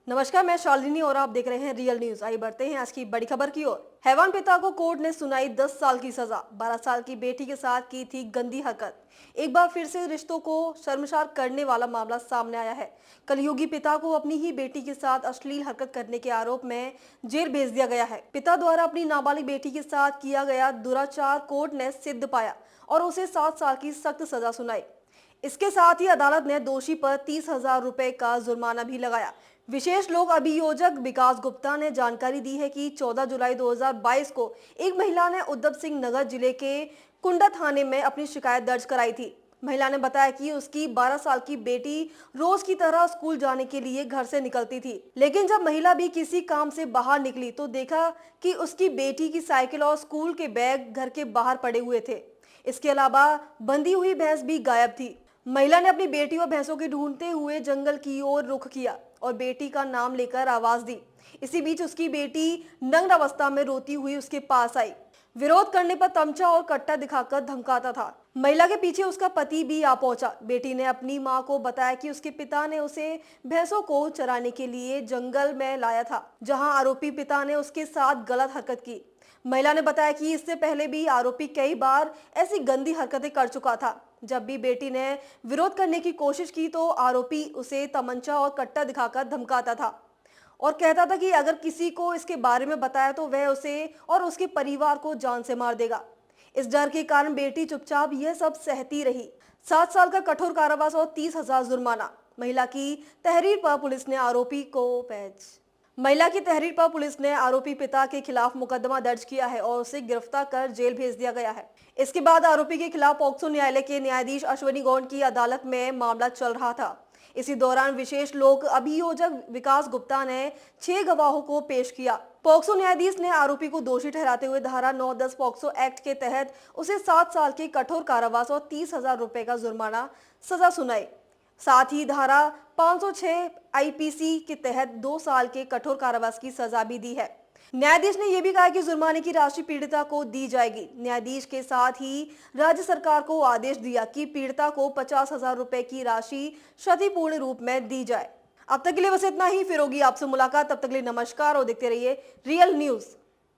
नमस्कार, मैं शालिनी और आप देख रहे हैं रियल न्यूज। आइए बढ़ते हैं आज की बड़ी खबर की ओर। हैवान पिता को कोर्ट ने सुनाई 10 साल की सजा। 12 साल की बेटी के साथ की थी गंदी हरकत। एक बार फिर से रिश्तों को शर्मसार करने वाला मामला सामने आया है। कलयुगी पिता को अपनी ही बेटी के साथ अश्लील हरकत करने के आरोप में जेल भेज दिया गया है। पिता द्वारा अपनी नाबालिग बेटी के साथ किया गया दुराचार कोर्ट ने सिद्ध पाया और उसे 7 साल की सख्त सजा सुनाई। इसके साथ ही अदालत ने दोषी पर 30,000 रुपए का जुर्माना भी लगाया। विशेष लोक अभियोजक विकास गुप्ता ने जानकारी दी है कि 14 जुलाई 2022 को एक महिला ने उद्धव सिंह नगर जिले के कुंडा थाने में अपनी शिकायत दर्ज कराई थी। महिला ने बताया कि उसकी 12 साल की बेटी रोज की तरह स्कूल जाने के लिए घर से निकलती थी, लेकिन जब महिला भी किसी काम से बाहर निकली तो देखा कि उसकी बेटी की साइकिल और स्कूल के बैग घर के बाहर पड़े हुए थे। इसके अलावा बंधी हुई भैंस भी गायब थी। महिला ने अपनी बेटी और भैंसों को ढूंढते हुए जंगल की ओर रुख किया और बेटी का नाम लेकर आवाज दी। इसी बीच उसकी बेटी नग्न अवस्था में रोती हुई उसके पास आई। विरोध करने पर तमचा और कट्टा दिखाकर धमकाता था। महिला के पीछे उसका पति भी आ पहुंचा। बेटी ने अपनी मां को बताया कि उसके पिता ने उसे भैंसों को चराने के लिए जंगल में लाया था, जहां आरोपी पिता ने उसके साथ गलत हरकत की। महिला ने बताया कि इससे पहले भी आरोपी कई बार ऐसी गंदी हरकतें कर चुका था। जब भी बेटी ने विरोध करने की कोशिश की तो आरोपी उसे तमंचा और कट्टा दिखाकर धमकाता था और कहता था कि अगर किसी को इसके बारे में बताया तो वह उसे और उसके परिवार को जान से मार देगा। इस डर के कारण बेटी चुपचाप यह सब सहती रही। 7 साल का कठोर कारावास और 30,000 जुर्माना। महिला की तहरीर पर पुलिस ने आरोपी पिता के खिलाफ मुकदमा दर्ज किया है और उसे गिरफ्तार कर जेल भेज दिया गया है। इसके बाद आरोपी के खिलाफ पॉक्सो न्यायालय के न्यायाधीश अश्वनी गौड़ की अदालत में मामला चल रहा था। इसी दौरान विशेष लोक अभियोजक विकास गुप्ता ने 6 गवाहों को पेश किया। पॉक्सो न्यायाधीश ने आरोपी को दोषी ठहराते हुए धारा 9-10 पॉक्सो एक्ट के तहत उसे 7 साल के कठोर कारावास और 30,000 रुपए का जुर्माना सजा सुनाई। साथ ही धारा 506 आईपीसी के तहत 2 साल के कठोर कारावास की सजा भी दी है। न्यायाधीश ने यह भी कहा कि जुर्माने की राशि पीड़िता को दी जाएगी। न्यायाधीश के साथ ही राज्य सरकार को आदेश दिया कि पीड़िता को 50,000 रुपए की राशि क्षतिपूर्ण रूप में दी जाए। अब तक के लिए बस इतना ही। फिर होगी आपसे मुलाकात, तब तक के लिए नमस्कार और देखते रहिए रियल न्यूज।